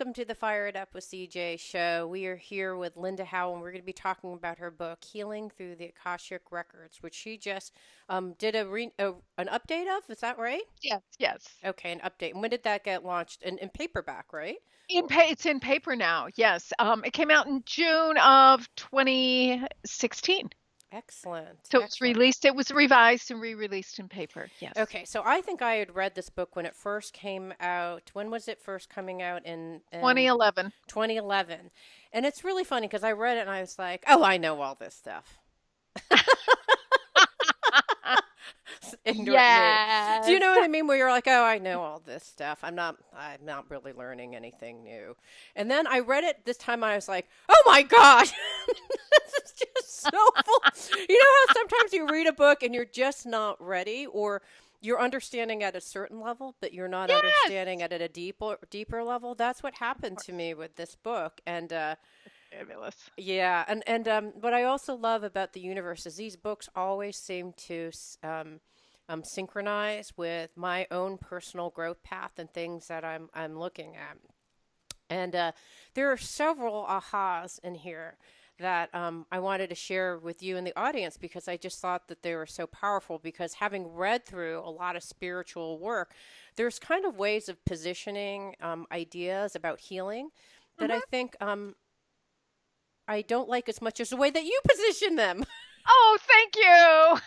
welcome to the Fire It Up with CJ show. We are here with Linda Howell, and we're going to be talking about her book, Healing Through the Akashic Records, which she just did an update of. Is that right? Yes, yes. Okay, an update. And when did that get launched? In paperback, right? It's in paper now. Yes. It came out in June of 2016. Excellent, So it's excellent. released. It was revised and re-released in paper. Yes. Okay, so I think I had read this book when it first came out. When was it first coming out? In 2011. 2011. And it's really funny because I read it and I was like, oh, I know all this stuff. Ignorant me. Do you Yes. know what I mean? Where you're like, oh, I know all this stuff. I'm not really learning anything new. And then I read it this time and I was like, oh my God. This is just so full. You know how sometimes you read a book and you're just not ready, or you're understanding at a certain level, but you're not Yes. understanding it at a deeper level. That's what happened to me with this book. And Fabulous. yeah, and what I also love about the universe is these books always seem to synchronize with my own personal growth path and things that I'm looking at. And there are several ahas in here that I wanted to share with you and the audience because I just thought that they were so powerful. Because having read through a lot of spiritual work, there's kind of ways of positioning ideas about healing that I Hmm. think I don't like as much as the way that you position them. Oh, thank you.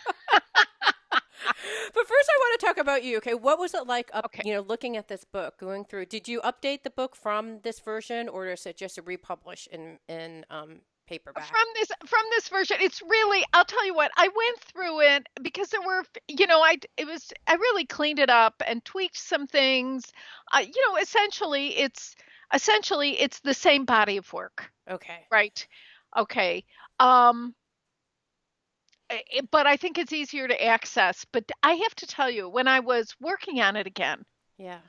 But first, I want to talk about you. Okay, what was it like Okay. looking at this book, going through? Did you update the book from this version, or is it just a republish in paperback? From this version, it's really, I'll tell you what, I went through it because there were, I really cleaned it up and tweaked some things. Essentially it's the same body of work, Okay, right? Okay. Um but I think it's easier to access. But I have to tell you, when I was working on it again, yeah,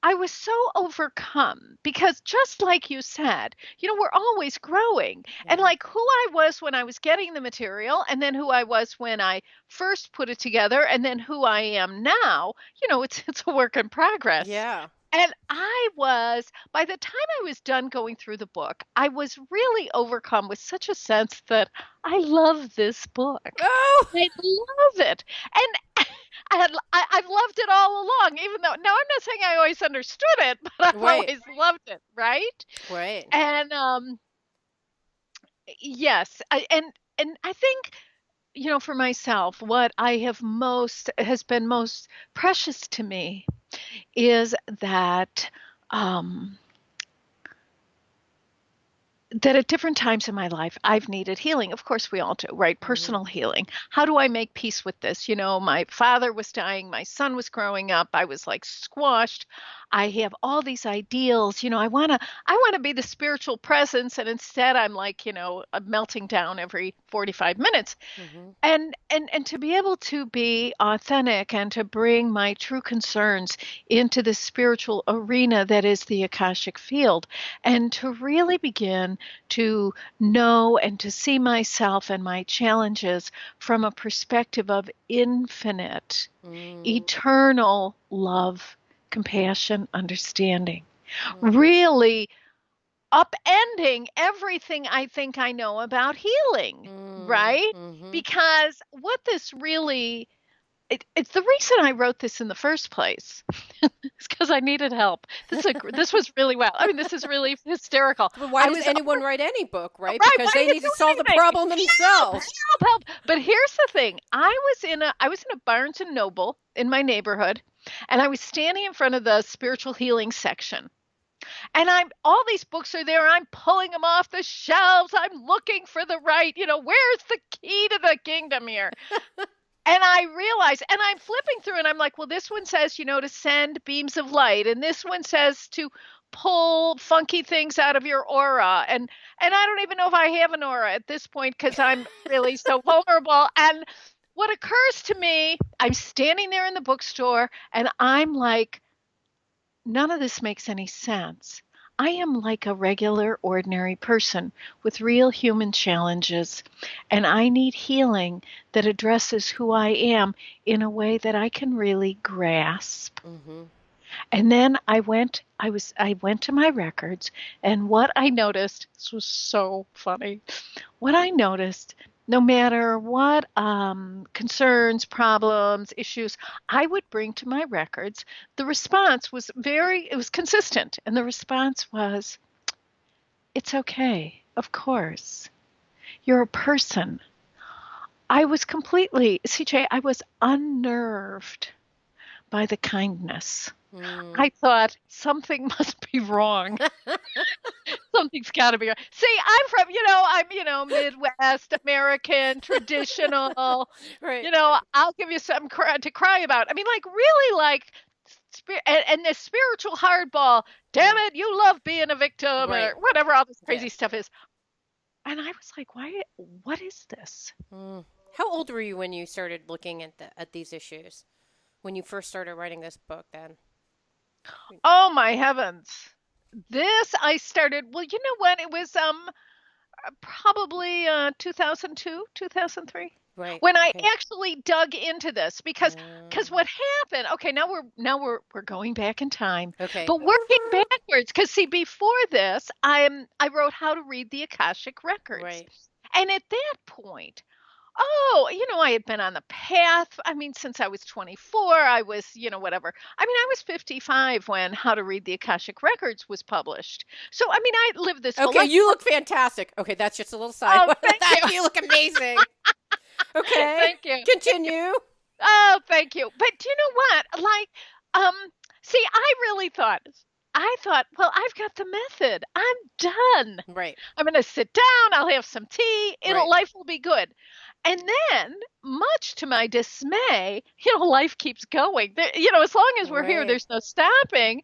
I was so overcome because just like you said, we're always growing. And yeah, like who I was when I was getting the material, and then who I was when I first put it together, and then who I am now, it's a work in progress. yeah. And by the time I was done going through the book, I was really overcome with such a sense that I love this book. Oh, I love it. And I've loved it all along, even though, now I'm not saying I always understood it, but I've right, always loved it, right? right. And yes, and I think, for myself, what I have most has been most precious to me is um that at different times in my life I've needed healing. Of course, we all do, right? Hmm. Personal healing. How do I make peace with this? My father was dying, my son was growing up, I was like squashed. I have all these ideals. I want to be the spiritual presence, and instead I'm like, I'm melting down every 45 minutes. Hmm. And to be able to be authentic and to bring my true concerns into the spiritual arena that is the Akashic field, and to really begin to know and to see myself and my challenges from a perspective of infinite, Mm. eternal love, compassion, understanding. Mm. Really upending everything I think I know about healing, Mm. right? Hmm. Because what this really it's the reason I wrote this in the first place. It's because I needed help. This was really well. I mean, this is really hysterical. But why I does was anyone write any book, right? right. Because Why do they you need do to solve the anything? problem Help! themselves. Help! Help! But here's the thing. I was in a Barnes and Noble in my neighborhood, and I was standing in front of the spiritual healing section. And I'm all these books are there. I'm pulling them off the shelves. I'm looking for the right, where's the key to the kingdom here? And I realize, and I'm flipping through, and I'm like, well, this one says, to send beams of light, and this one says to pull funky things out of your aura, and I don't even know if I have an aura at this point because I'm really so vulnerable. And what occurs to me, I'm standing there in the bookstore, and I'm like, none of this makes any sense. I am like a regular, ordinary person with real human challenges, and I need healing that addresses who I am in a way that I can really grasp. Hmm. And then I went to my records, and what I noticed, this was so funny. What I noticed, no matter what concerns, problems, issues I would bring to my records, the response was it was consistent. And the response was, it's okay. Of course. You're a person. CJ, I was unnerved by the kindness. Mm. I thought something must be wrong. Something's got to be wrong. See, I'm Midwest American, traditional. Right. I'll give you something to cry about. I mean, like really, like, and this spiritual hardball. Damn Mm. it, you love being a victim or Right. whatever all this Yeah. crazy stuff is. And I was like, why? What is this? Mm. How old were you when you started looking at these issues? When you first started writing this book, then? Oh my heavens! This I started. Well, you know when it was probably 2002, 2003, Right. when I Okay. actually dug into this because what happened, okay, now we're going back in time, Okay. but working backwards, because see, before this I wrote How to Read the Akashic Records. Right. And at that point, oh, I had been on the path. I mean, since I was 24, I was, whatever. I mean, I was 55 when How to Read the Akashic Records was published. So, I mean, I lived this whole Okay, life. you look fantastic. Okay, that's just a little side Oh, one of thank that. you. You look amazing. Okay, Thank you. continue. Oh, thank you. But do you know what? Like, um, see, I thought, well, I've got the method. I'm done. Right, I'm going to sit down. I'll have some tea. right, Life will be good. And then, much to my dismay, life keeps going. As long as we're here, right. there's no stopping.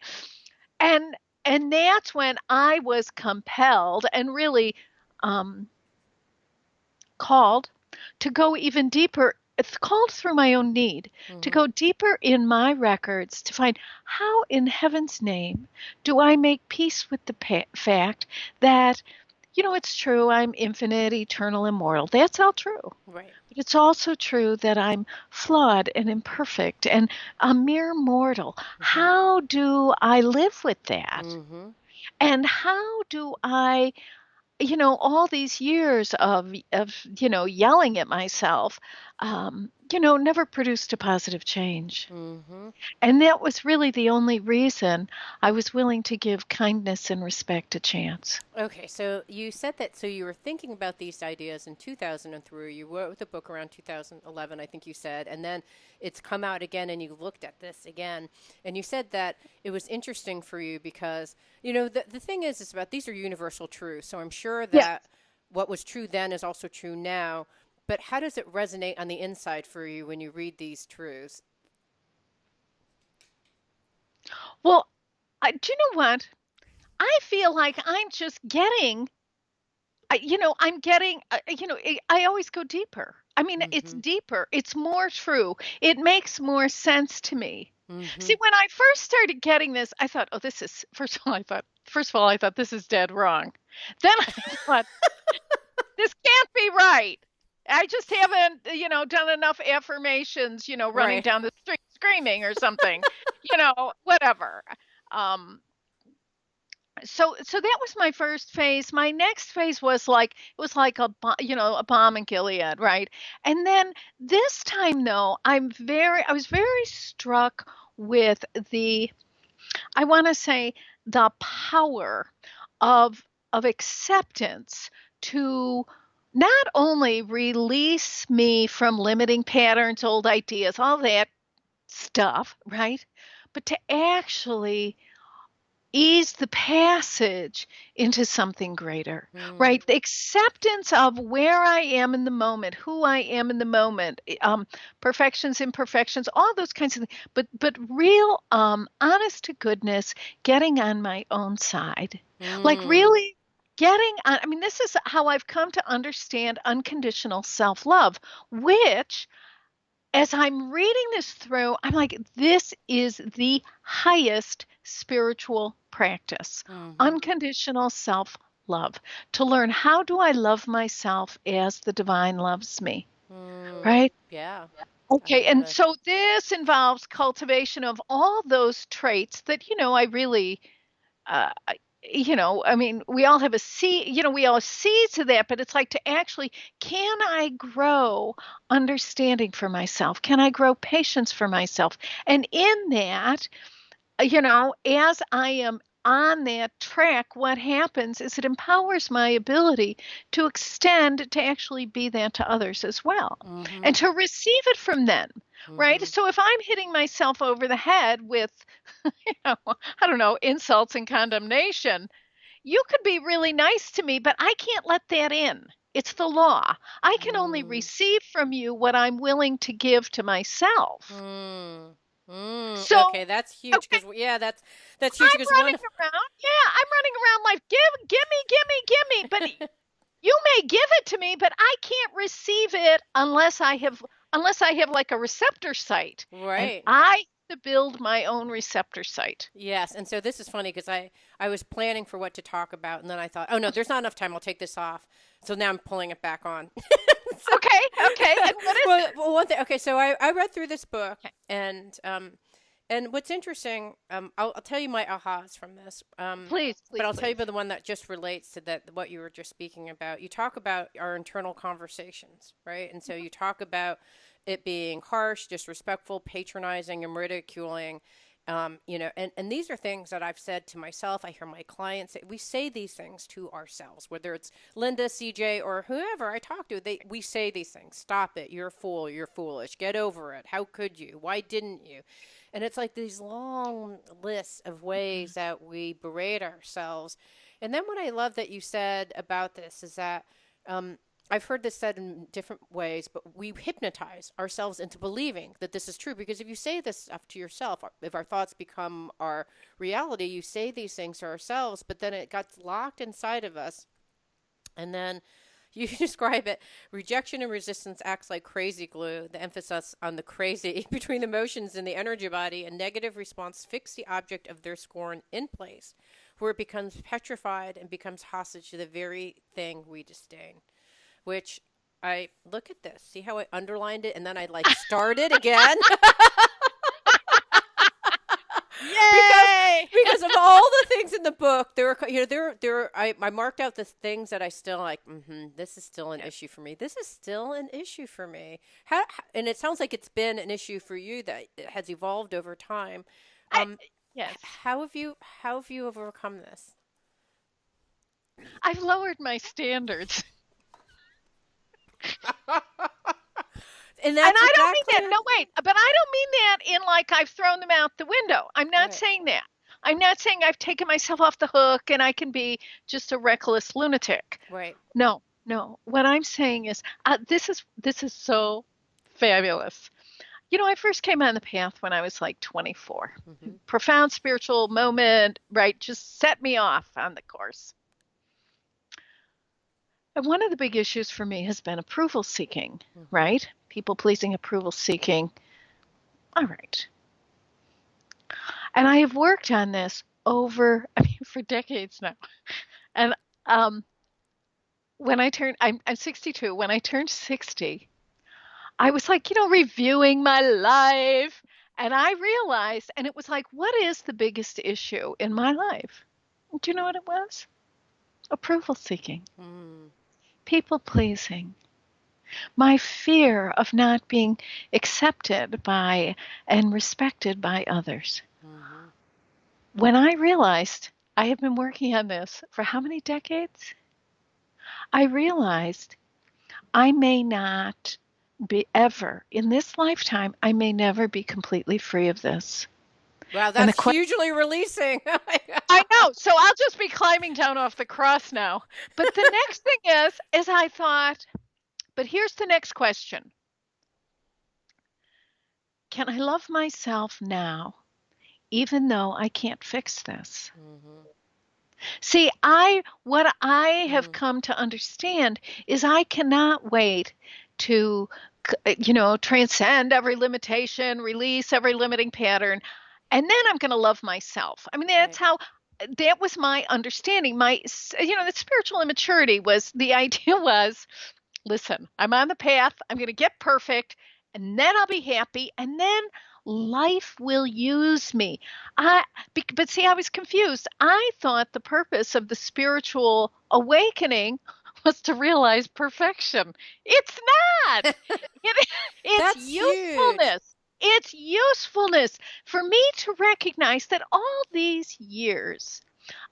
And and that's when I was compelled and really um, called to go even deeper. It's called through my own need to Mm-hmm. go deeper in my records to find how, in heaven's name, do I make peace with the fact that, it's true, I'm infinite, eternal, immortal. That's all true. Right. But it's also true that I'm flawed and imperfect and a mere mortal. Mm-hmm. How do I live with that? Mm-hmm. And how do I, all these years of yelling at myself, never produced a positive change. Mm-hmm. And that was really the only reason I was willing to give kindness and respect a chance. Okay, so you said that, so you were thinking about these ideas in 2003. You wrote the book around 2011, I think you said, and then it's come out again and you looked at this again. And you said that it was interesting for you because, the thing is about these are universal truths. So I'm sure Yeah. that what was true then is also true now. But how does it resonate on the inside for you when you read these truths? Well, do you know what? I feel like I'm just getting, I'm getting, I always go deeper. I mean, it's Mm-hmm. deeper. It's more true. It makes more sense to me. Mm-hmm. See, when I first started getting this, I thought, oh, first of all, I thought this is dead wrong. Then I thought, this can't be right. I just haven't, done enough affirmations, running Right. down the street screaming or something, whatever. Um, so that was my first phase. My next phase was like it was like a bomb in Gilead, right? And then this time though, I was very struck with I want to say the power of acceptance to not only release me from limiting patterns, old ideas, all that stuff, right? But to actually ease the passage into something greater, Mm. right? The acceptance of where I am in the moment, who I am in the moment, perfections, imperfections, all those kinds of things. But real, honest to goodness, getting on my own side, like Mm. really getting on. I mean, this is how I've come to understand unconditional self love, which as I'm reading this through, I'm like, this is the highest spiritual practice, Mm-hmm. unconditional self love. To learn how do I love myself as the divine loves me, Mm. right? Yeah. I Okay, love and it. so this involves cultivation of all those traits that, I really, I mean, we all have a seed, we all have seeds of that, but it's like to actually, can I grow understanding for myself? Can I grow patience for myself? And in that, as I am on that track, what happens is it empowers my ability to extend to actually be that to others as well Mm-hmm. and to receive it from them, right? Mm-hmm. So if I'm hitting myself over the head with, I don't know, insults and condemnation, you could be really nice to me, but I can't let that in. It's the law. I can only Mm. receive from you what I'm willing to give to myself. Mm. Mm. So, Okay, that's huge okay, because yeah, that's huge I'm because one. running around. Yeah, I'm running around like give me. But you may give it to me, but I can't receive it unless I have like a receptor site, and Right. I have to build my own receptor site. Yes, and so this is funny because I was planning for what to talk about, and then I thought, oh no, there's not enough time. I'll take this off. So now I'm pulling it back on. So, Okay, okay. And what is it? well, one thing. Okay, so I read through this book, Okay, and what's interesting, I'll tell you my ahas from this, please, but please, I'll tell you please. about the one that just relates to that what you were just speaking about. You talk about our internal conversations, right? And so you talk about it being harsh, disrespectful, patronizing, and ridiculing. And these are things that I've said to myself. I hear my clients say, we say these things to ourselves, whether it's Linda, CJ, or whoever I talk to. We say these things. Stop it. You're a fool. You're foolish. Get over it. How could you? Why didn't you? And it's like these long lists of ways that we berate ourselves. And then what I love that you said about this is that um, I've heard this said in different ways, but we hypnotize ourselves into believing that this is true. Because if you say this stuff to yourself, if our thoughts become our reality, you say these things to ourselves, but then it gets locked inside of us. And then you describe it rejection and resistance acts like crazy glue, the emphasis on the crazy between the emotions and the energy body, and negative response fix the object of their scorn in place, where it becomes petrified and becomes hostage to the very thing we disdain. Which I look at this, see how I underlined it, and then I like start it again. because Yay! because of all the things in the book, there were I marked out the things that I still like. This is still an Yes. issue for me. This is still an issue for me. And it sounds like it's been an issue for you that it has evolved over time. I Um, yes. how have you overcome this? I've lowered my standards. And And that's I don't mean exactly that. No, wait. But I don't mean that in like I've thrown them out the window. I'm not right, saying that. I'm not saying I've taken myself off the hook and I can be just a reckless lunatic. right. No, no. What I'm saying is this is so fabulous. I first came on the path when I was like 24. Mm-hmm. Profound spiritual moment, right? Just set me off on the course. And one of the big issues for me has been approval seeking, Mm-hmm. right? People pleasing, approval seeking. All right. And I have worked on this I mean, for decades now. And um, I'm 62. When I turned 60, I was like, reviewing my life. And I realized, and it was like, what is the biggest issue in my life? Do you know what it was? Approval seeking, Mm-hmm. people pleasing, my fear of not being accepted by and respected by others. Mm-hmm. When I realized I have been working on this for how many decades? I realized I may not be ever, in this lifetime, I may never be completely free of this. Wow, And that's hugely releasing. Oh my I God. know, so I'll just be climbing down off the cross now. But the next thing is I thought, but here's the next question. Can I love myself now, even though I can't fix this? Mm-hmm. See, what I have come to understand is I cannot wait to, transcend every limitation, release every limiting pattern, and then I'm going to love myself. I mean, Right. that was my understanding. The spiritual immaturity was the idea was, listen, I'm on the path, I'm going to get perfect, and then I'll be happy, and then life will use me. I but see, I was confused. I thought the purpose of the spiritual awakening was to realize perfection. It's not. It, it's That's huge. usefulness. It's usefulness for me to recognize that all these years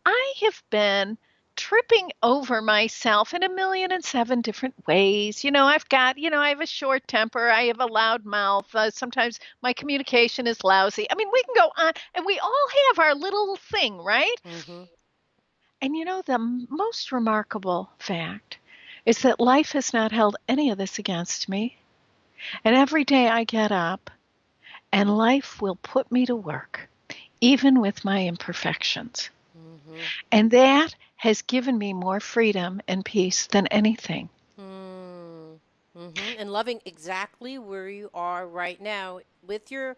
I have been tripping over myself in a million and seven different ways. I have a short temper, I have a loud mouth. Sometimes my communication is lousy. I mean, we can go on, and we all have our little thing, right? Mm-hmm. And the most remarkable fact is that life has not held any of this against me. And every day I get up, and life will put me to work, even with my imperfections. Mm-hmm. And that has given me more freedom and peace than anything. Mm. Mm-hmm. And loving exactly where you are right now with your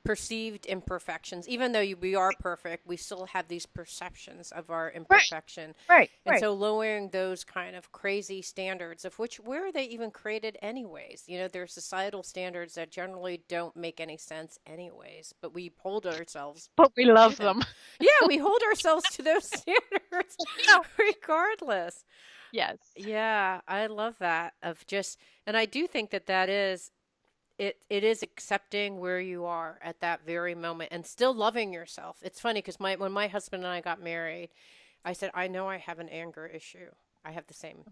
perceived imperfections. Even though we are perfect, we still have these perceptions of our Right, imperfection. right, And right. so lowering those kind of crazy standards, of which, where are they even created anyways? They're societal standards that generally don't make any sense anyways, but we hold ourselves But we to love them. them. Yeah, we hold ourselves to those standards Yeah. regardless. Yes. Yeah, I love that of just, and I do think that that is it is accepting where you are at that very moment and still loving yourself. It's funny because when my husband and I got married, I said, I know I have an anger issue. I have the same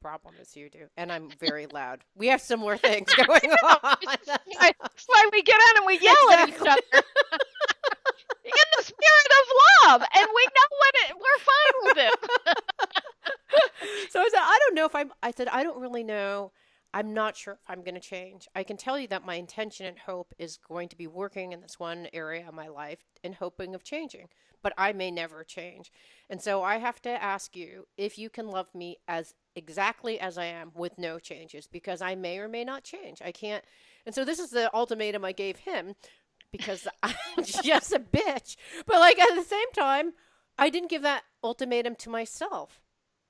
problem as you do, and I'm very loud. We have similar things going No, on. it's why we get on and we yell at each Exactly. other in the spirit of love, and we know we're fine with it. So I said, I don't know if I said, I don't really know. I'm not sure if I'm going to change. I can tell you that my intention and hope is going to be working in this one area of my life and hoping of changing, but I may never change. And so I have to ask you if you can love me as exactly as I am with no changes because I may or may not change. I can't. And so this is the ultimatum I gave him because I'm just a bitch. But like at the same time, I didn't give that ultimatum to myself,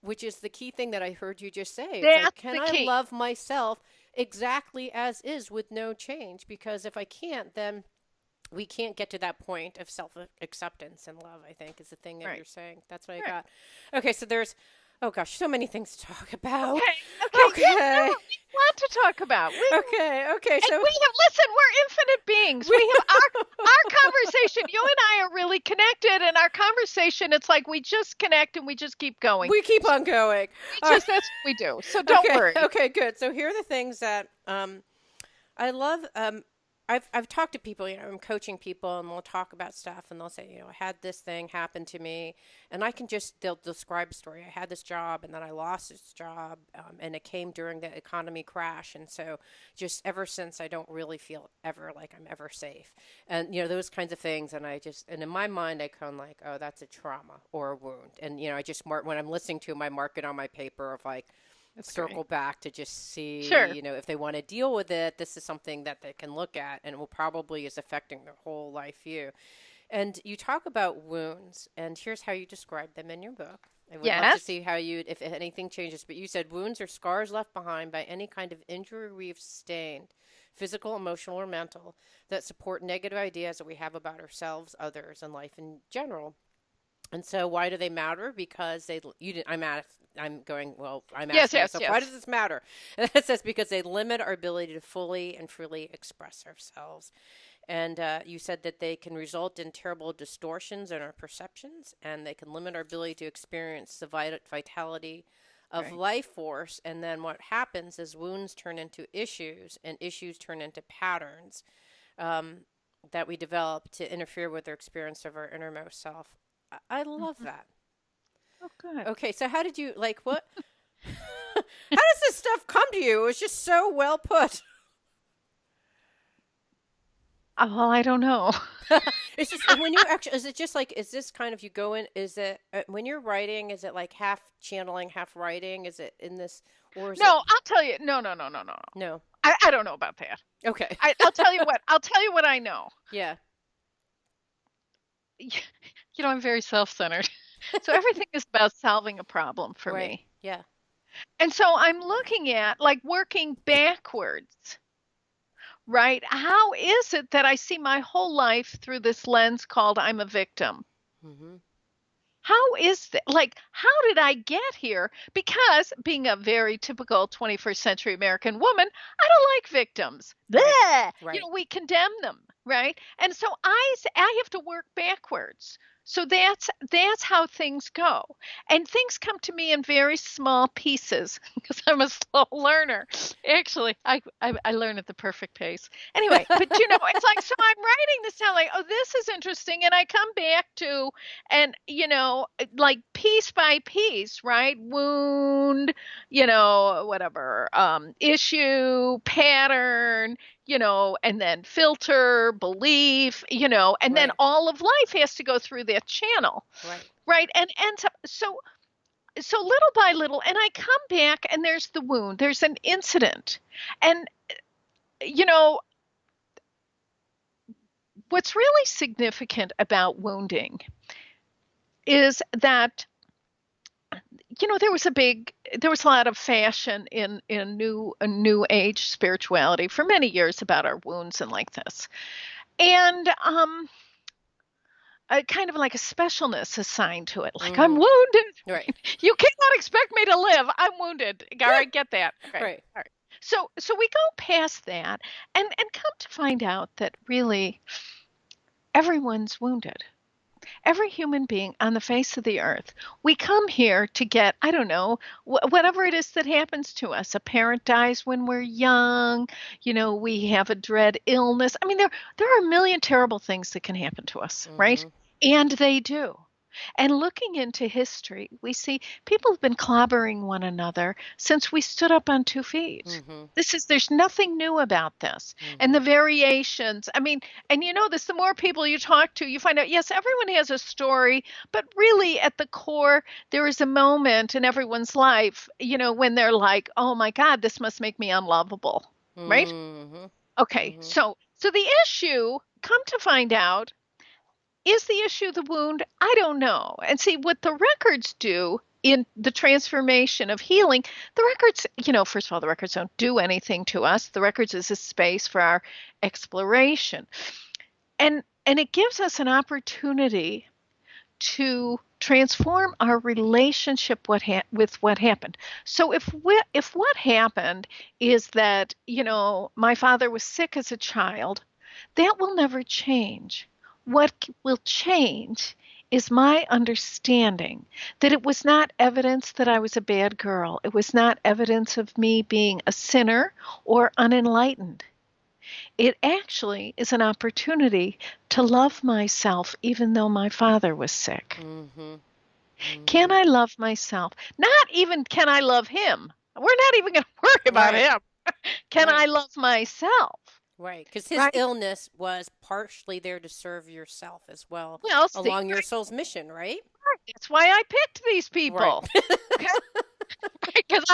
which is the key thing that I heard you just say. It's like, That's can the I key. love myself exactly as is with no change? Because if I can't, then we can't get to that point of self acceptance and love, I think, is the thing that Right, you're saying. That's what I right. got. Okay, so there's, oh gosh, so many things to talk about. Okay, okay. Yeah, there Okay. are we want to talk about. We Okay, and so we have listen. We're infinite beings. we We have our conversation. You and I are really connected, and our conversation. It's like we just connect and we just keep going. we keep on going. We All right. just that's what we do. So don't Okay, worry. okay, good. So here are the things that I love. I've talked to people. I'm coaching people, and we'll talk about stuff, and they'll say, I had this thing happen to me, and they'll describe a story. I had this job, and then I lost this job, and it came during the economy crash, and so just ever since, I don't really feel ever like I'm ever safe, and those kinds of things. And in my mind, I kind of like, oh, that's a trauma or a wound, and I just mark when I'm listening to them, I mark it on my paper of like That's circle great. back to just see, Sure. if they want to deal with it, this is something that they can look at and it will probably is affecting their whole life view. And you talk about wounds, and here's how you describe them in your book. I would love to Yes. see how if anything changes, but you said wounds are scars left behind by any kind of injury we've sustained, physical, emotional, or mental, that support negative ideas that we have about ourselves, others, and life in general. And so, why do they matter? Because they, you didn't, I'm going, well, I'm Yes. asking Yes. myself, why does Yes. this matter? And it says because they limit our ability to fully and freely express ourselves. And you said that they can result in terrible distortions in our perceptions, and they can limit our ability to experience the vitality of Right. life force. And then what happens is wounds turn into issues, and issues turn into patterns um, that we develop to interfere with our experience of our innermost self. I love Mhm. that. Oh, good. Okay, so how did you like what? How does this stuff come to you? It was just so well put. Well, I don't know. It's just and when you actually is it just like is this kind of you go in is it when you're writing is it like half channeling half writing is it in this or is No, it I'll tell you. No, no, no, no, no, no. no? I don't know about that. Okay. I'll tell you what. I'll tell you what I know. Yeah. I'm very self-centered. So everything is about solving a problem for Right. me. Yeah. And so I'm looking at like working backwards right? How is it that I see my whole life through this lens called I'm a victim? Mm-hmm. How is that? Like, how did I get here? Because being a very typical 21st century American woman, I don't like victims. Right. Bleh! Right. We condemn them, right? And so I have to work backwards. So that's how things go. And things come to me in very small pieces because I'm a slow learner. Actually, I learn at the perfect pace. Anyway, but it's like, so I'm writing this down like, oh, this is interesting. And I come back to, and like piece by piece, right? Wound, whatever, issue, pattern, and then filter, belief, and then Right. all of life has to go through that channel, Right. right? And ends up, so little by little, and I come back and there's the wound, there's an incident. And you know what's really significant about wounding is that there was a lot of fashion in new age spirituality for many years about our wounds and like this, and a kind of like a specialness assigned to it, like I'm Mm-hmm. wounded. Right. You cannot expect me to live. I'm wounded. All right, get that. Okay, Right. all right. So we go past that, and come to find out that really everyone's wounded. Every human being on the face of the earth. We come here to get, I don't know, whatever it is that happens to us. A parent dies when we're young, we have a dread illness. I mean, there are a million terrible things that can happen to us, right? Mm-hmm. And they do. And looking into history, we see people have been clobbering one another since we stood up on 2 feet. Mm-hmm. There's nothing new about this. And Mm-hmm. the variations, I mean, and this, the more people you talk to, you find out, yes, everyone has a story, but really at the core, there is a moment in everyone's life, when they're like, oh my God, this must make me unlovable, right? Mm-hmm. Okay, Mm-hmm. so the issue, come to find out, is the issue the wound? I don't know. And see, what the records do in the transformation of healing, the records, first of all, the records don't do anything to us. The records is a space for our exploration. And it gives us an opportunity to transform our relationship with what happened. So if what happened is that, my father was sick as a child, that will never change. What will change is my understanding that it was not evidence that I was a bad girl. It was not evidence of me being a sinner or unenlightened. It actually is an opportunity to love myself even though my father was sick. Mm-hmm. Can Mm-hmm. I love myself? Not even can I love him. We're not even going to worry about Right. him. Can I Right. love myself? Right. Because his Right? illness was partially there to serve yourself as well Well, see, along your soul's mission, right? that's why I picked these Right. people. Okay? Because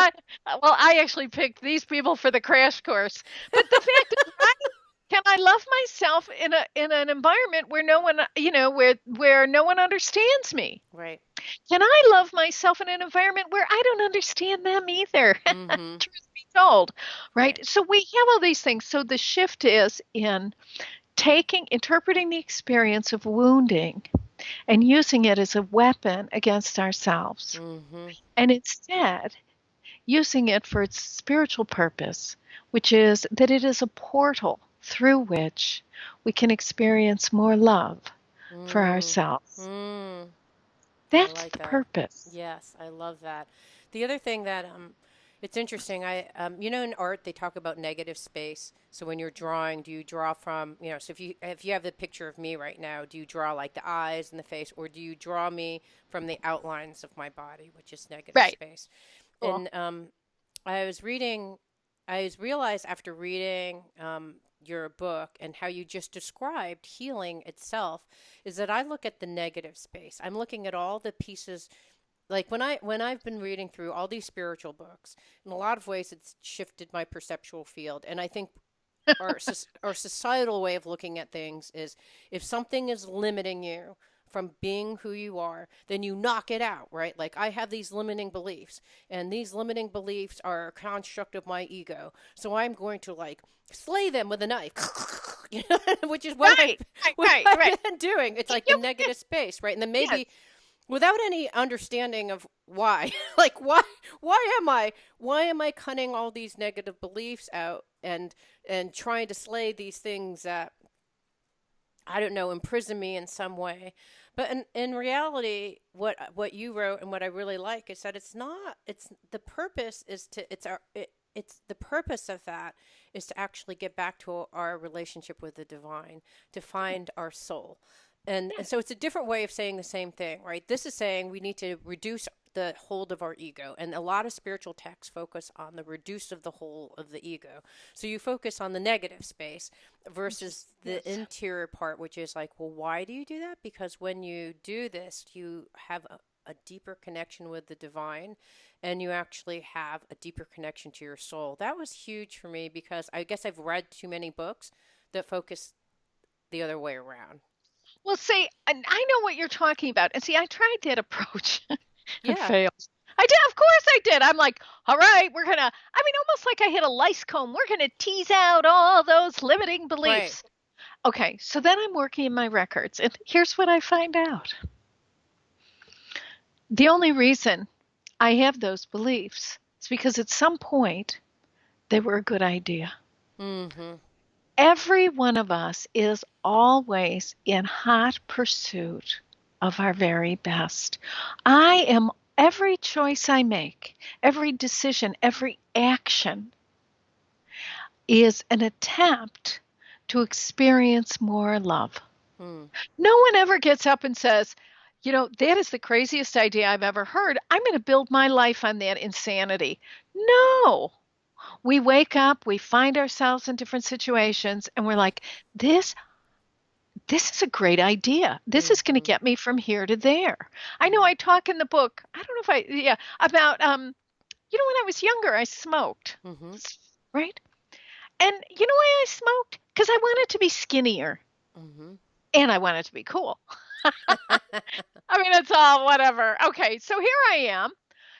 I actually picked these people for the crash course. But the fact is, can I love myself in an environment where no one, where no one understands me? Right. Can I love myself in an environment where I don't understand them either? Mm-hmm. Truth be told, right? Right. So we have all these things. So the shift is in interpreting the experience of wounding and using it as a weapon against ourselves. Mm-hmm. And instead, using it for its spiritual purpose, which is that it is a portal through which we can experience more love for Mm. ourselves. Mm. I That's like the that. purpose. Yes, I love that. The other thing that it's interesting. In art they talk about negative space. So when you're drawing, do you draw from, so if you have the picture of me right now, do you draw like the eyes and the face, or do you draw me from the outlines of my body, which is negative Right. space? Cool. And I was reading, realized after reading your book and how you just described healing itself is that I look at the negative space. I'm looking at all the pieces like when I've been reading through all these spiritual books, in a lot of ways it's shifted my perceptual field. And I think our societal way of looking at things is if something is limiting you from being who you are, then you knock it out, right? Like I have these limiting beliefs, and these limiting beliefs are a construct of my ego. So I'm going to like slay them with a knife. You know, which is Right, right, what right, I've right. been doing. It's like the You, negative space, right? And then yes. maybe without any understanding of why, like why am I cutting all these negative beliefs out and trying to slay these things that I don't know, imprison me in some way. But in reality, what you wrote and what I really like is that it's not. It's the purpose is to. It's the purpose of that is to actually get back to our relationship with the divine, to find our soul. And Yes. so it's a different way of saying the same thing, right? This is saying we need to reduce the hold of our ego. And a lot of spiritual texts focus on the reduce of the whole of the ego. So you focus on the negative space versus the Yes. interior part, which is like, well, why do you do that? Because when you do this, you have a deeper connection with the divine and you actually have a deeper connection to your soul. That was huge for me because I guess I've read too many books that focus the other way around. Well, see, and I know what you're talking about. And see, I tried that approach and Yeah, failed. I did. Of course I did. I'm like, all right, we're going to, I mean, almost like I hit a lice comb. We're going to tease out all those limiting right. beliefs. Okay, so then I'm working in my records, and here's what I find out. The only reason I have those beliefs is because at some point they were a good idea. Mm-hmm. Every one of us is always in hot pursuit of our very best. I am, every choice I make, every decision, every action is an attempt to experience more love. Mm. No one ever gets up and says, you know, that is the craziest idea I've ever heard. I'm going to build my life on that insanity. No. We wake up, we find ourselves in different situations, and we're like, this is a great idea. This is going to Mm-hmm. get me from here to there. I know Mm-hmm. I talk in the book, I don't know if I, yeah, about, you know, when I was younger, I smoked, Mm-hmm. right? And you know why I smoked? Because I wanted to be skinnier Mm-hmm. and I wanted to be cool. I mean, it's all whatever. Okay, so here I am.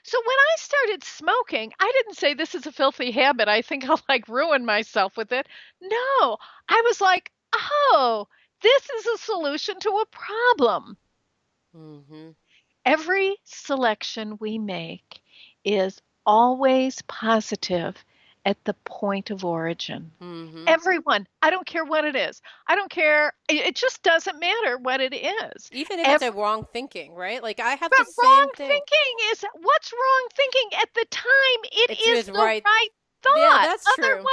So when I started smoking, I didn't say this is a filthy habit. I think I'll like ruin myself with it. No, I was like, oh, this is a solution to a problem. Mm-hmm. Every selection we make is always positive at the point of origin. Mm-hmm. Everyone, I don't care what it is. I don't care. It just doesn't matter what it is. Even if it's a Every, wrong thinking, right? Like I have the but same wrong thing. thinking is what's wrong thinking at the time? It It's is is the right. right Yeah, thought. that's true.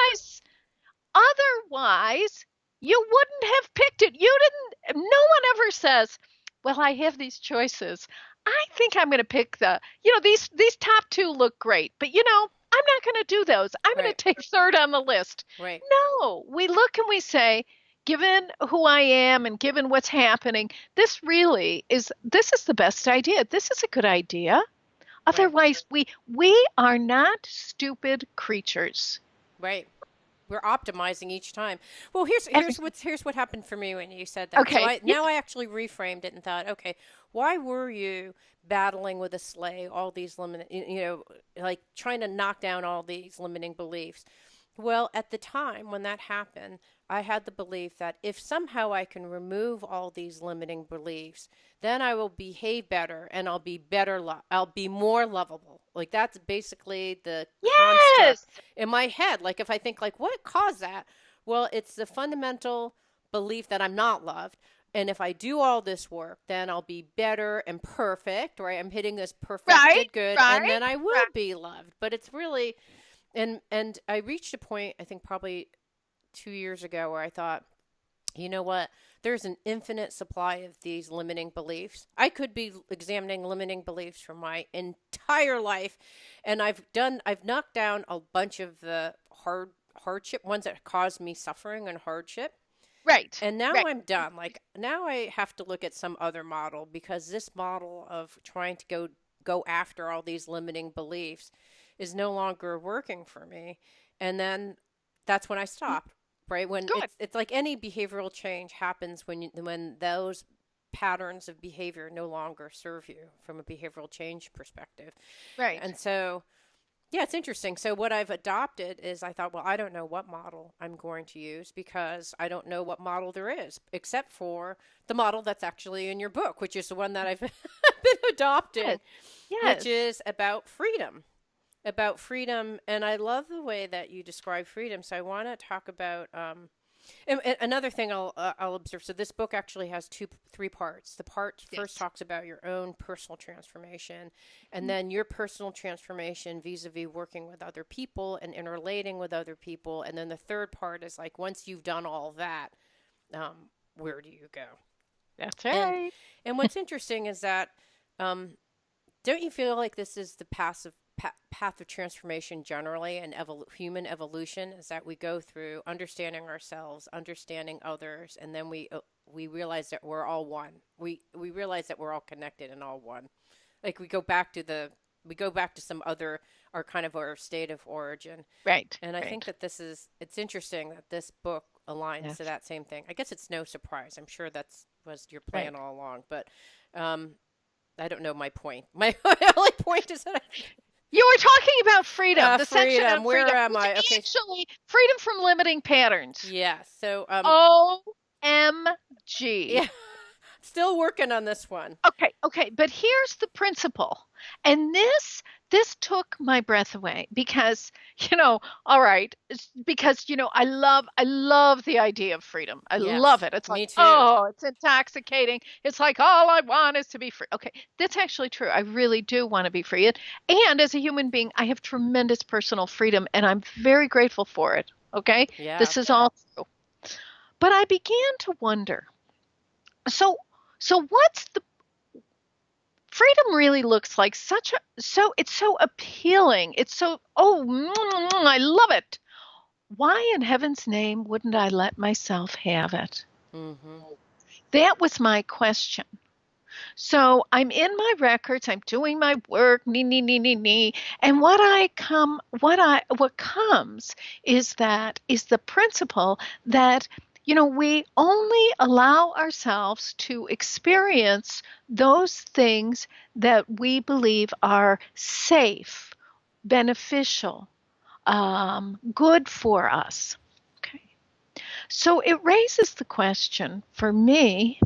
Otherwise, you wouldn't have picked it. You didn't. No one ever says, "Well, I have these choices. I think I'm going to pick the. You know, these top two look great, but you know, I'm not going to do those. I'm going to Right. take third on the list." Right. No, we look and we say, given who I am and given what's happening, this is the best idea. This is a good idea. Right. Otherwise, we are not stupid creatures. Right. We're optimizing each time. Well, Every here's what happened for me when you said that. So okay, I now I actually reframed it and thought, okay, why were you battling with a sleigh all these limiting, like trying to knock down all these limiting beliefs? Well, at the time when that happened, I had the belief that if somehow I can remove all these limiting beliefs, then I will behave better and I'll be I'll be more lovable. Like that's basically the yes, construct in my head. Like if I think like what caused that? Well, it's the fundamental belief that I'm not loved. And if I do all this work, then I'll be better and perfect, right? I'm hitting this right, perfected good, and right, then I will right. be loved. But it's really and I reached a point, I think probably 2 years ago, where I thought, you know what? There's an infinite supply of these limiting beliefs. I could be examining limiting beliefs for my entire life, and I've knocked down a bunch of the hardship ones that caused me suffering and hardship. Right, And now right. I'm done. Like now I have to look at some other model because this model of trying to go after all these limiting beliefs is no longer working for me. And then that's when I stopped, right? When Good. it's like any behavioral change happens when those patterns of behavior no longer serve you from a behavioral change perspective. Right. And so, yeah, it's interesting. So, what I've adopted is I thought, well, I don't know what model I'm going to use because I don't know what model there is, except for the model that's actually in your book, which is the one that I've been Yes. adopting, which Yes. is about freedom. About freedom. And I love the way that you describe freedom. So, I want to talk about and another thing I'll observe. So this book actually has three parts. The part first Yes. talks about your own personal transformation, and then your personal transformation vis-a-vis working with other people and interrelating with other people, and then the third part is like once you've done all that, where do you go? That's And right. and what's interesting is that um, don't you feel like this is the path of transformation generally and human evolution is that we go through understanding ourselves, understanding others, and then we realize that we're all one. We realize that we're all connected and all one. Like we go back to some other our kind of our state of origin. Right. And I think Right. that it's interesting that this book aligns to Yes. that same thing. I guess it's no surprise. I'm sure that's was your plan Right. all along, but um, I don't know my point. My only point is that You were talking about freedom, the section freedom. on Where freedom, am which I? Okay. actually freedom from limiting patterns. Yeah. So OMG. yeah, still working on this one. Okay, okay, but here's the principle. And this took my breath away because, all right, because I love the idea of freedom. I love Yes, it. It's like, me too. oh, it's intoxicating. It's like all I want is to be free. Okay, that's actually true. I really do want to be free. And as a human being, I have tremendous personal freedom and I'm very grateful for it. Okay? Yeah. This is all true. But I began to wonder. So so what's the freedom really looks like such a so it's so appealing. It's so I love it. Why in heaven's name wouldn't I let myself have it? Mhm. That was my question. So I'm in my records, I'm doing my work, and what comes is the principle that we only allow ourselves to experience those things that we believe are safe, beneficial, good for us. Okay. So it raises the question for me,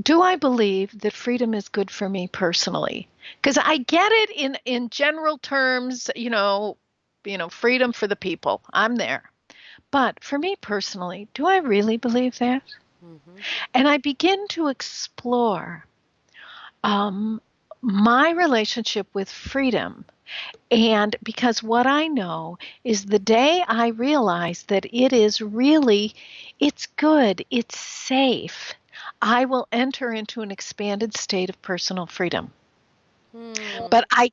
do I believe that freedom is good for me personally? Because I get it in general terms, freedom for the people. I'm there. But for me personally, do I really believe that? Mhm. And I begin to explore um, my relationship with freedom. And because what I know is the day I realize that it's good, it's safe, I will enter into an expanded state of personal freedom. Hmm. But I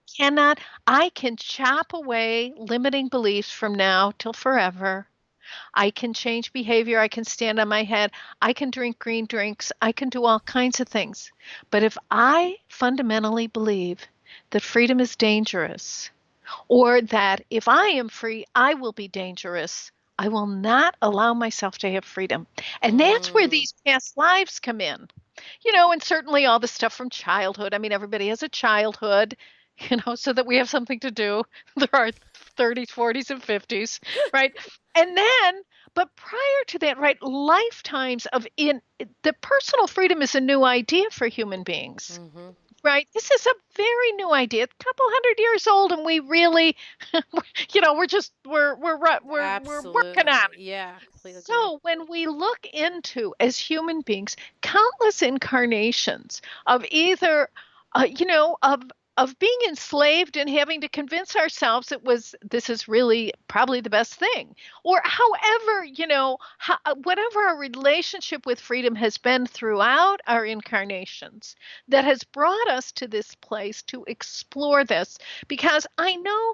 can chop away limiting beliefs from now till forever. I can change behavior. I can stand on my head. I can drink green drinks. I can do all kinds of things. But if I fundamentally believe that freedom is dangerous, or that if I am free, I will be dangerous, I will not allow myself to have freedom. And that's where Hmm. these past lives come in. And certainly all the stuff from childhood. I mean, everybody has a childhood, so that we have something to do. There are 30s, 40s, and 50s, right? And then, but prior to that, right, lifetimes of in the personal freedom is a new idea for human beings. Mhm. Right. This is a very new idea. A couple hundred years old, and we really, we're working on Absolutely. it. Yeah, completely agree. So when we look into as human beings countless incarnations of either, of being enslaved and having to convince ourselves this is really probably the best thing, or however, whatever our relationship with freedom has been throughout our incarnations, that has brought us to this place to explore this, because I know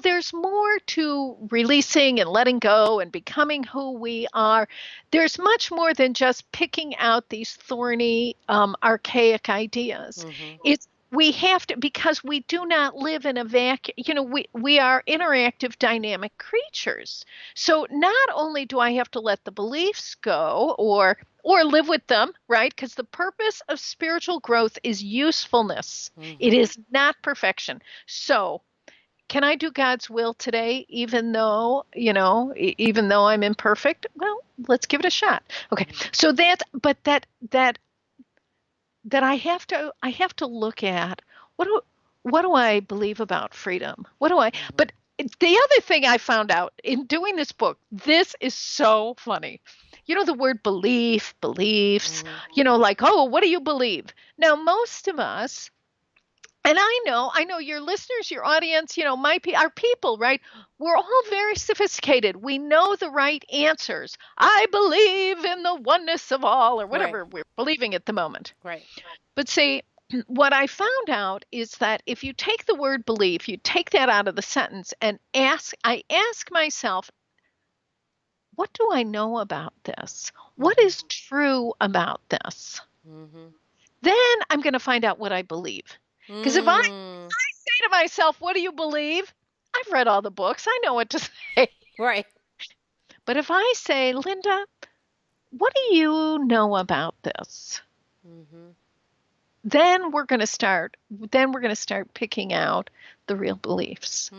there's more to releasing and letting go and becoming who we are. There's much more than just picking out these thorny, archaic ideas. Mhm. we have to, because we do not live in a vacuum. We are interactive, dynamic creatures. So not only do I have to let the beliefs go or live with them, right? Because the purpose of spiritual growth is usefulness. It Mm-hmm. is not perfection. So can I do God's will today, even though, even though I'm imperfect? Well, let's give it a shot. Okay. Mm-hmm. So that I have to look at what do I believe about freedom? Mm-hmm. But the other thing I found out in doing this book, this is so funny. The word beliefs, Mm-hmm. like, oh, what do you believe? Now, most of us, and I know your listeners, your audience, our people, right? We're all very sophisticated. We know the right answers. I believe in the oneness of all, or Right. whatever we're believing at the moment. Right. But see, what I found out is that if you take the word belief, you take that out of the sentence and I ask myself, what do I know about this? What Mm-hmm. is true about this? Mm-hmm. Then I'm going to find out what I believe. Because if I Mm. say to myself, what do you believe? I've read all the books. I know what to say. Right. But if I say, Linda, what do you know about this? Mm-hmm. Then we're going to start picking out the real beliefs.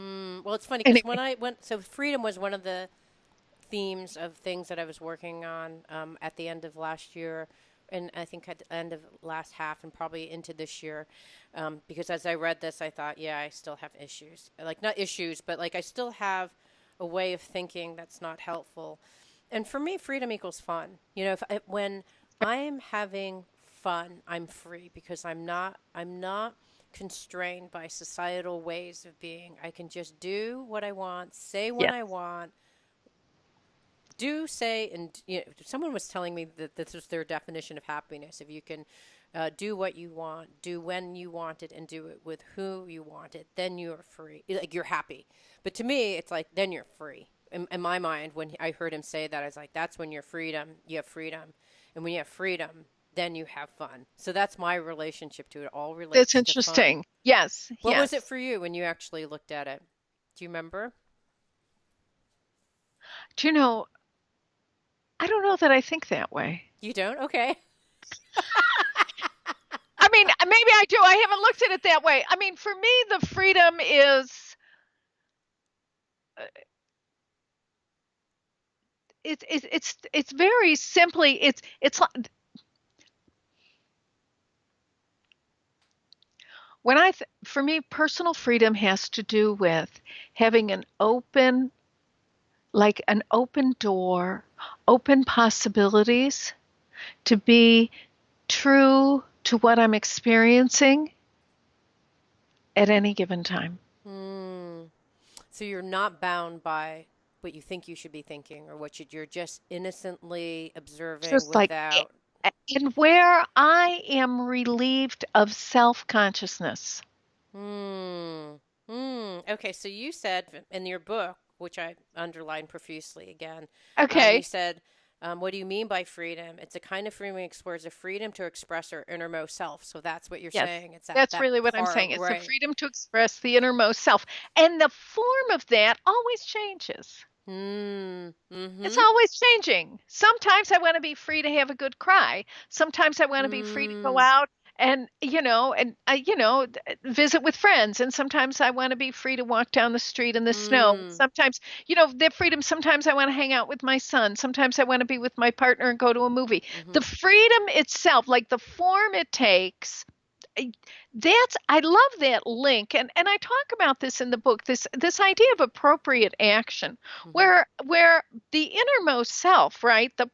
Well, it's funny because when Anyway, I went, so freedom was one of the themes of things that I was working on at the end of last year, and I think at the end of last half, and probably into this year. Because as I read this, I thought, yeah, I still have issues. Like, not issues, but like I still have a way of thinking that's not helpful. And for me, freedom equals fun. When I'm having fun, I'm free because I'm not constrained by societal ways of being. I can just do what I want, say when yeah, I want, do say, and someone was telling me that this was their definition of happiness. If you can do what you want, do when you want it, and do it with who you want it, then you're free. Like, you're happy. But to me, it's like then you're free. In my mind, when I heard him say that, I was like, that's when you're freedom. You have freedom, and when you have freedom, then you have fun. So that's my relationship to it. It all that's relates to fun. interesting. Yes, What was it yes. for you when you actually looked at it? Do you remember? Do you know, I don't know that I think that way. You don't? Okay. I mean, maybe I do. I haven't looked at it that way. I mean, for me, the freedom is it's very simply it's for me, personal freedom has to do with having an open door, open possibilities to be true to what I'm experiencing at any given time. Hmm. So you're not bound by what you think you should be thinking or you're just innocently observing Just like, without. and where I am relieved of self consciousness. Hmm. Okay, so you said in your book, which I underlined profusely again, you Okay. said, what do you mean by freedom? It's a kind of freedom that explores the freedom to express our innermost self. So that's what you're Yes. saying. It's that, That's that really what I'm part, saying. It's the right? freedom to express the innermost self. And the form of that always changes. It's Mm-hmm. always changing. Sometimes I want to be free to have a good cry. Sometimes I want to be free to go Mm, out and visit with friends. And sometimes I want to be free to walk down the street in the snow. mm, Sometimes, the freedom, sometimes I want to hang out with my son. Sometimes I want to be with my partner and go to a movie. mm-hmm. The freedom itself, like the form it takes, I love that link, and I talk about this in the book, this idea of appropriate action, Mm-hmm. where the innermost self, right, the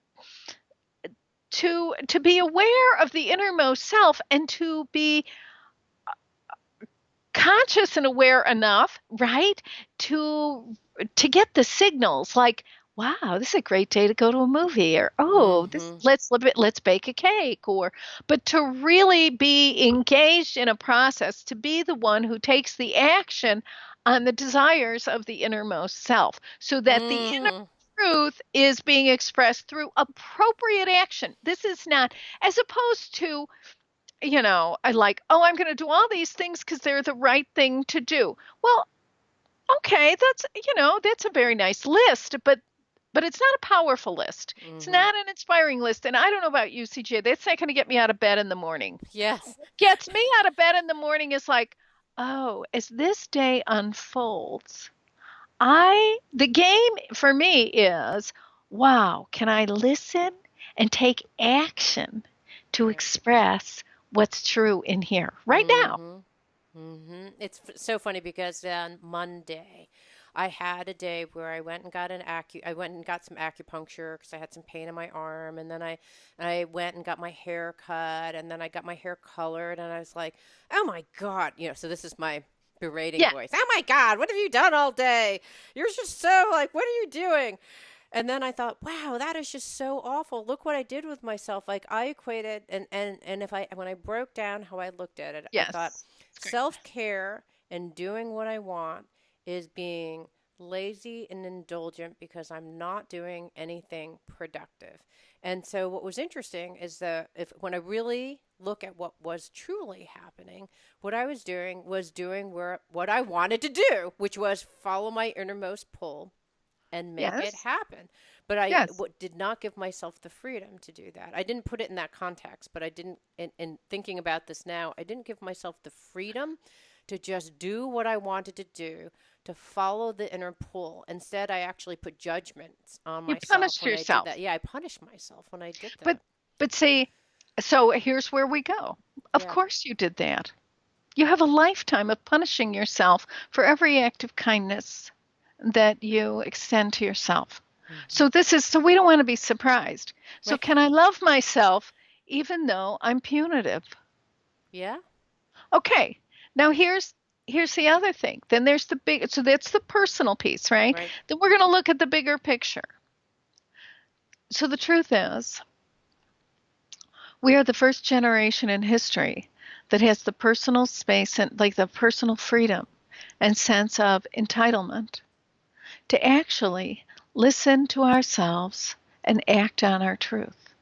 to be aware of the innermost self and to be conscious and aware enough, right, to to get the signals like, wow, this is a great day to go to a movie, or oh, this Mm-hmm. let's bake a cake, or but to really be engaged in a process, to be the one who takes the action on the desires of the innermost self, so that the inner Mm-hmm. truth is being expressed through appropriate action. This is not, as opposed to, I like, oh, I'm going to do all these things because they're the right thing to do. Well, okay, that's a very nice list, but it's not a powerful list. It's Mm-hmm. not an inspiring list. And I don't know about you, CJ. That's not going to get me out of bed in the morning. Yes. Gets me out of bed in the morning is like, oh, as this day unfolds, the game for me is, wow, can I listen and take action to Right. express what's true in here right now? Mm-hmm. Mm-hmm. It's so funny because on Monday, I had a day where I went and got I went and got some acupuncture because I had some pain in my arm, and then I went and got my hair cut, and then I got my hair colored, and I was like, oh my God, so this is my berating Yeah. voice. Oh my God, what have you done all day? You're just so like, what are you doing? And then I thought, wow, that is just so awful. Look what I did with myself. Like I equated and if I when I broke down how I looked at it, I thought Yes. It's great. self-care and doing what I want is being lazy and indulgent because I'm not doing anything productive. And so what was interesting is that if when I really look at what was truly happening, what I was doing what I wanted to do, which was follow my innermost pull and make it Yes. happen. But I Yes. did not give myself the freedom to do that. I didn't put it in that context, but I didn't, in thinking about this now, I didn't give myself the freedom to just do what I wanted to do, to follow the inner pull. Instead, I actually put judgments on You myself punished when I did yourself. that. Yeah, I punished myself when I did But that. but see, so here's where we go. Of Yeah. course you did that. You have a lifetime of punishing yourself for every act of kindness that you extend to yourself. Hmm. So we don't want to be surprised. So Right. can I love myself even though I'm punitive? Yeah. Okay. Now here's the other thing. Then there's so that's the personal piece, right? Right. Then we're going to look at the bigger picture. So the truth is, we are the first generation in history that has the personal space and like the personal freedom and sense of entitlement to actually listen to ourselves and act on our truth.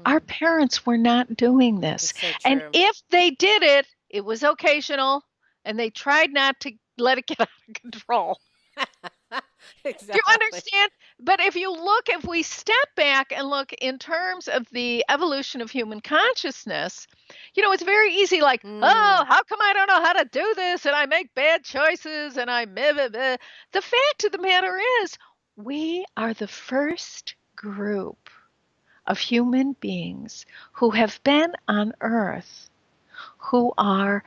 Our Hmm. parents were not doing this. It's so And true. if they did it, it was occasional and they tried not to let it get out of control. Do you Exactly. understand? But if we step back and look in terms of the evolution of human consciousness, it's very easy like, oh, Mm. how come I don't know how to do this and I make bad choices and I meh, meh, meh. The fact of the matter is, we are the first group of human beings who have been on Earth who are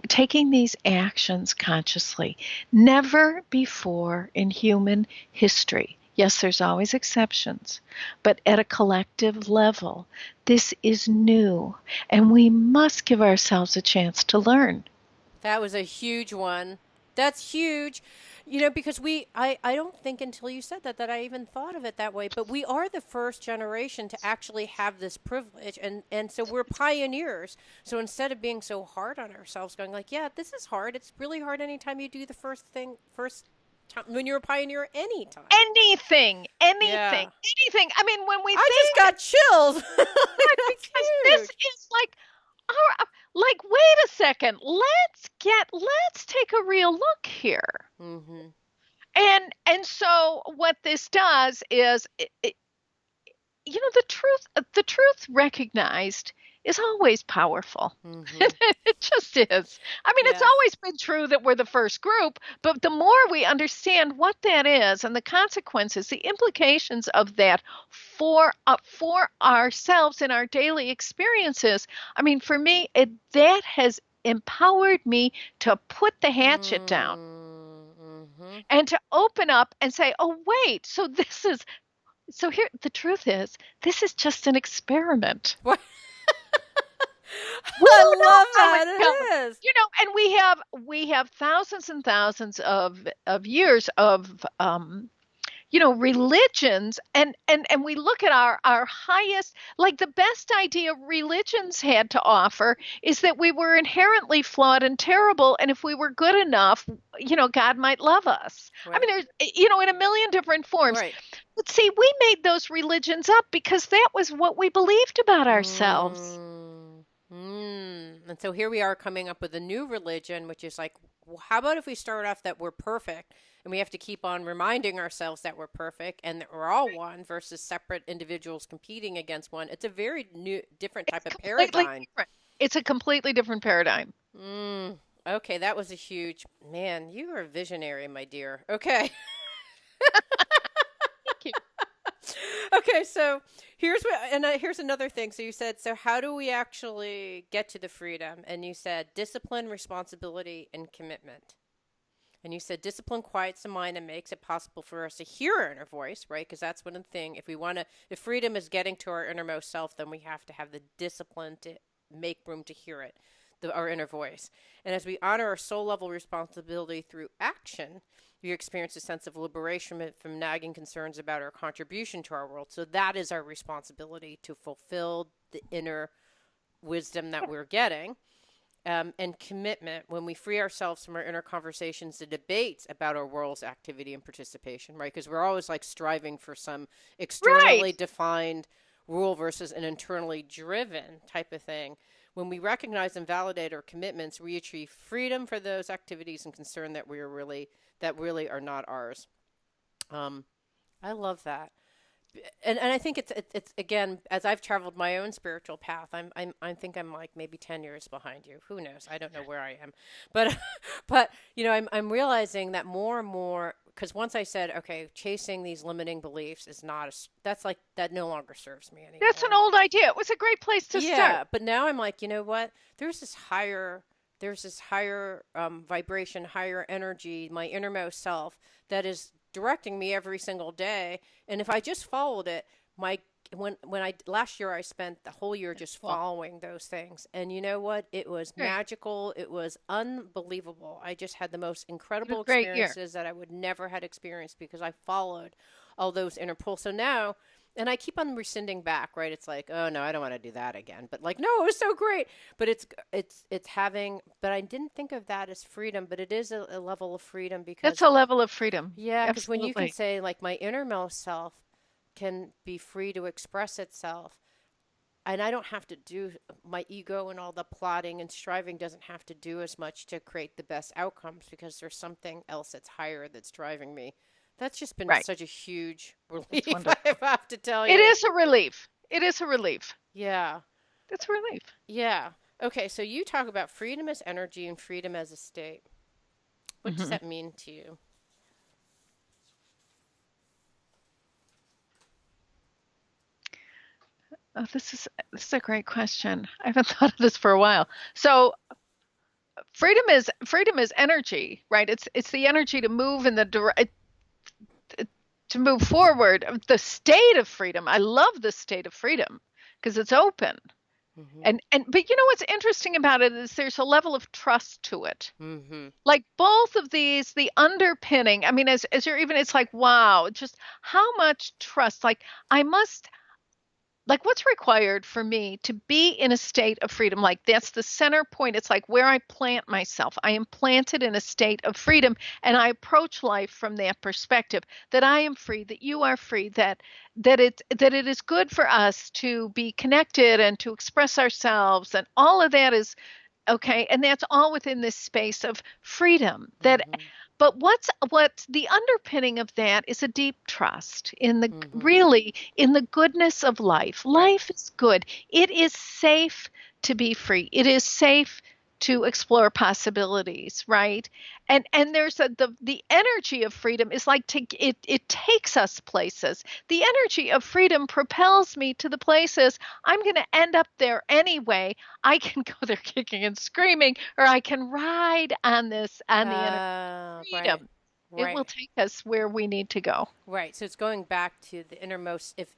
taking these actions consciously. Never before in human history. Yes, there's always exceptions, but at a collective level, this is new, and we must give ourselves a chance to learn. That was a huge one. That's huge. Because I don't think until you said that I even thought of it that way. But we are the first generation to actually have this privilege. And so we're pioneers. So instead of being so hard on ourselves, going like, yeah, this is hard. It's really hard anytime you do the first time when you're a pioneer, anytime. Anything, Yeah. anything, anything. I mean, when we I just think, got chills. God, That's because this huge. is like, wait a second, let's take a real look here. Mm-hmm. And so what this does is the truth recognized is always powerful. Mm-hmm. It just is. I mean, it's Yes. always been true that we're the first group, but the more we understand what that is and the consequences, the implications of that for ourselves in our daily experiences, I mean, for me, that has empowered me to put the hatchet down Mm-hmm. and to open up and say, "Oh, wait, so here the truth is, this is just an experiment. We I don't know love how that. it's going." It is. And we have thousands and thousands of years of religions, and we look at our highest, like the best idea religions had to offer is that we were inherently flawed and terrible, and if we were good enough, God might love us. I mean, Right. there's in a million different forms. Right. But see, we made those religions up because that was what we believed about ourselves. Mm. And so here we are coming up with a new religion, which is like, well, how about if we start off that we're perfect and we have to keep on reminding ourselves that we're perfect and that we're all one versus separate individuals competing against one? It's a very new, different type It's of completely paradigm. different. It's a completely different paradigm. Mm, okay, that was a huge man. You are a visionary, my dear. Okay. Thank you. Okay, so here's what, and here's another thing. So you said, so how do we actually get to the freedom? And you said discipline, responsibility, and commitment. And you said discipline quiets the mind and makes it possible for us to hear our inner voice, right? Because that's one thing. If we want to, if freedom is getting to our innermost self, then we have to have the discipline to make room to hear it, our inner voice. And as we honor our soul level responsibility through action, we experience a sense of liberation from nagging concerns about our contribution to our world. So that is our responsibility to fulfill the inner wisdom that we're getting. And commitment when we free ourselves from our inner conversations, the debates about our world's activity and participation, right? Because we're always like striving for some Right. externally defined rule versus an internally driven type of thing. When we recognize and validate our commitments, we achieve freedom for those activities and concern that really are not ours. Um, I love that. And I think it's again, as I've traveled my own spiritual path, I think I'm like maybe 10 years behind you. Who knows? I don't know where I am, but but I'm realizing that more and more, because once I said, okay, chasing these limiting beliefs is not that's like that no longer serves me That's an anymore. old idea. It was a great place to start. Yeah, but now I'm like, you know what? There's this higher vibration, higher energy, my innermost self that is directing me every single day. And if I just followed it, my when I last year I spent the whole year just Well, following those things. And you know what? It was great. magical. It was unbelievable. I just had the most What a incredible great year. experiences that I would never had experienced because I followed all those inner pulls. So now and I keep on rescinding back, right? It's like, oh no, I don't want to do that again. But like, no, it was so great. But it's having. But I didn't think of that as freedom. But it is a level of freedom That's because, a level of freedom. yeah, because when you can Absolutely. say like my innermost self can be free to express itself, and I don't have to do my ego and all the plotting and striving doesn't have to do as much to create the best outcomes because there's something else that's higher that's driving me. That's just been Right. such a huge That's relief, I wonderful. have to tell It you. is a relief. It is a relief. Yeah. It's a relief. Yeah. Okay, so you talk about freedom as energy and freedom as a state. What does Hmm. that mean to you? Oh, this is a great question. I haven't thought of this for a while. So freedom is energy, right? It's the energy to move in the to move forward. The state of freedom. I love the state of freedom because it's open. Mhm. And but you know what's interesting about it is there's a level of trust to it. Mhm. Like both of these, the underpinning, I mean, as you're even, it's like, wow, just how much trust. Like I must like what's required for me to be in a state of freedom, like that's the center point. It's like where I plant myself. I am planted in a state of freedom, and I approach life from that perspective, that I am free, that you are free, that it is good for us to be connected and to express ourselves, and all of that is okay, and that's all within this space of freedom. That Mhm. but what's the underpinning of that is a deep trust in the Mhm. really in the goodness of life. Right. Life is good. It is safe to be free. It is safe to explore possibilities, right? And there's the energy of freedom is like it takes us places. The energy of freedom propels me to the places I'm going to end up there anyway. I can go there kicking and screaming, or I can ride on this on the energy Right. freedom. It will Right. take us where we need to go. Right. So it's going back to the innermost. If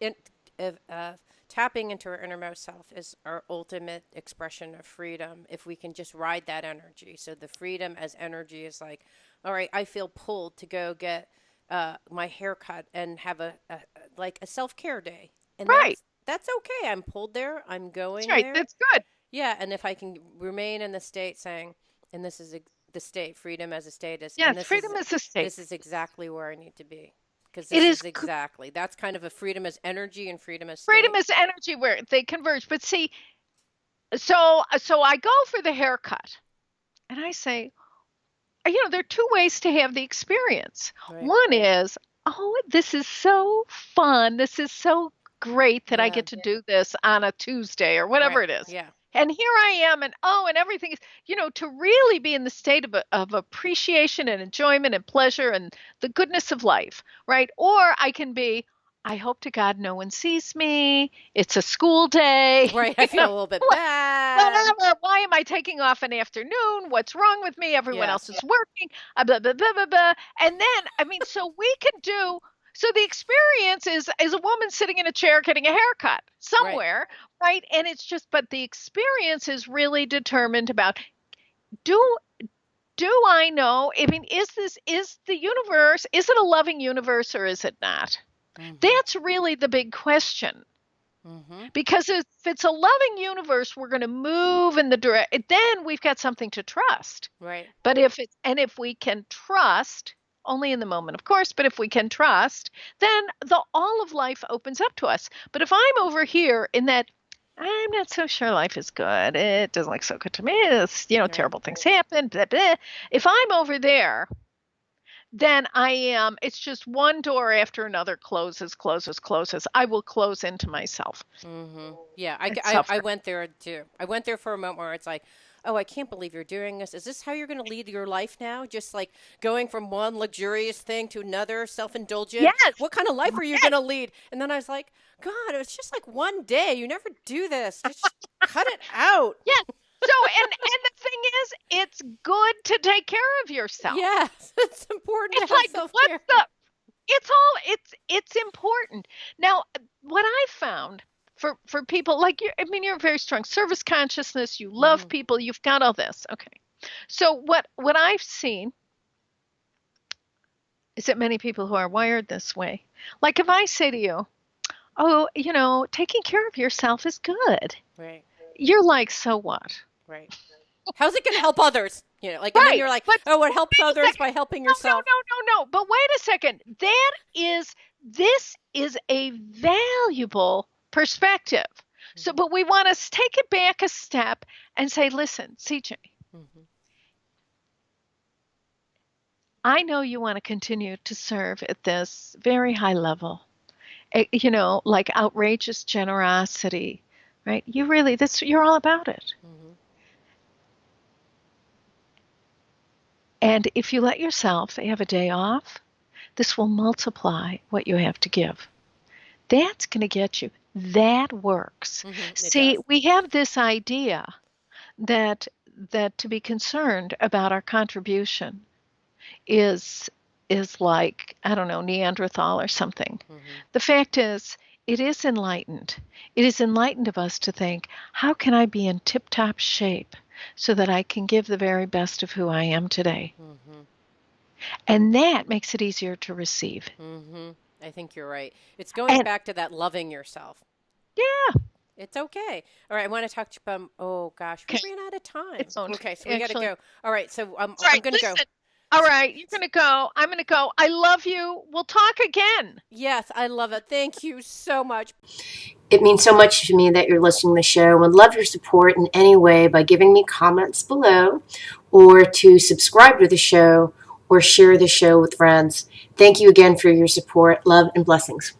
tapping into our innermost self is our ultimate expression of freedom, if we can just ride that energy. So the freedom as energy is like, all right, I feel pulled to go get my hair cut and have like a self care day, and Right. that's okay. I'm pulled there. I'm That's going right. there. That's good. Yeah, and if I can remain in the state saying, and this is the state, freedom as a state is, and Yes, freedom is a state. this is exactly where I need to be, because It this is is exactly that's kind of a freedom as energy and freedom as freedom state. is energy where they converge. But see, so I go for the haircut, and I say, there are two ways to have the experience. Right. One is, oh, this is so fun. This is so great that I Yeah. get to do this on a Tuesday or Right. whatever it is. Yeah. And here I am, and everything is, to really be in the state of appreciation and enjoyment and pleasure and the goodness of life, right? Or I can be, I hope to God no one sees me. It's a school day. Right. I feel a little bit bad. Whatever. Why am I taking off an afternoon? What's wrong with me? Everyone Yeah. else is working. Blah, blah, blah, blah, blah. And then, so we can do. So the experience is a woman sitting in a chair getting a haircut Right. somewhere, right? And it's just, but the experience is really determined about do do I know? Is the universe? Is it a loving universe or is it not? Mm-hmm. That's really the big question. Mm-hmm. Because if it's a loving universe, we're going to move in the direct. Then we've got something to trust. Right. But if we can trust, only in the moment, of course, but if we can trust, then all of life opens up to us. But if I'm over here in that, I'm not so sure life is good. It doesn't look so good to me. It's, Right. terrible things happen. Blah, blah. If I'm over there, then I am, it's just one door after another closes, closes, closes. I will close into myself Mm-hmm. Yeah. and I suffer. went there too. I went there for a moment where it's like, oh, I can't believe you're doing this. Is this how you're going to lead your life now? Just like going from one luxurious thing to another, self-indulgent. Yes, What kind of life are you going yes, to lead? And then I was like, God, it was just like one day. You never do this. Just cut it out. yes. So, and the thing is, it's good to take care of yourself. Yes, it's important It's to have like, what's self-care. the, it's all, it's important. Now, what I found for people like you, you're very strong service consciousness, you love Mm-hmm. people, you've got all this. Okay. So what I've seen is that many people who are wired this way, like if I say to you, oh, taking care of yourself is good. Right. You're like, so what? Right. How's it going to help others? And then Right. you're like, But oh, it helps wait a others second. by helping No, no, yourself. no, no, no. But wait a second. This is a valuable perspective. So, Mm-hmm. but we want to take it back a step and say, listen, CJ, Mm-hmm. I know you want to continue to serve at this very high level, like outrageous generosity, right? You're all about it. Mm-hmm. And if you let yourself have a day off, this will multiply what you have to give. That's going to get you. That works. Mm-hmm. It See, does. we have this idea that to be concerned about our contribution is like, I don't know, Neanderthal or something. Mm-hmm. The fact is, it is enlightened. It is enlightened of us to think, how can I be in tip-top shape so that I can give the very best of who I am today? Mm-hmm. And that makes it easier to receive. Mm-hmm. I think you're right. It's going And back to that loving yourself. yeah, It's okay. All right, I want to talk to you about. Oh gosh, we okay, ran out of time. it's owned. Okay, so we got to Actually, go. All right, so all I'm right, gonna go. listen. All right, you're going to go. I'm going to go. I love you. We'll talk again. Yes, I love it. Thank you so much. It means so much to me that you're listening to the show and would love your support in any way by giving me comments below or to subscribe to the show or share the show with friends. Thank you again for your support. Love and blessings.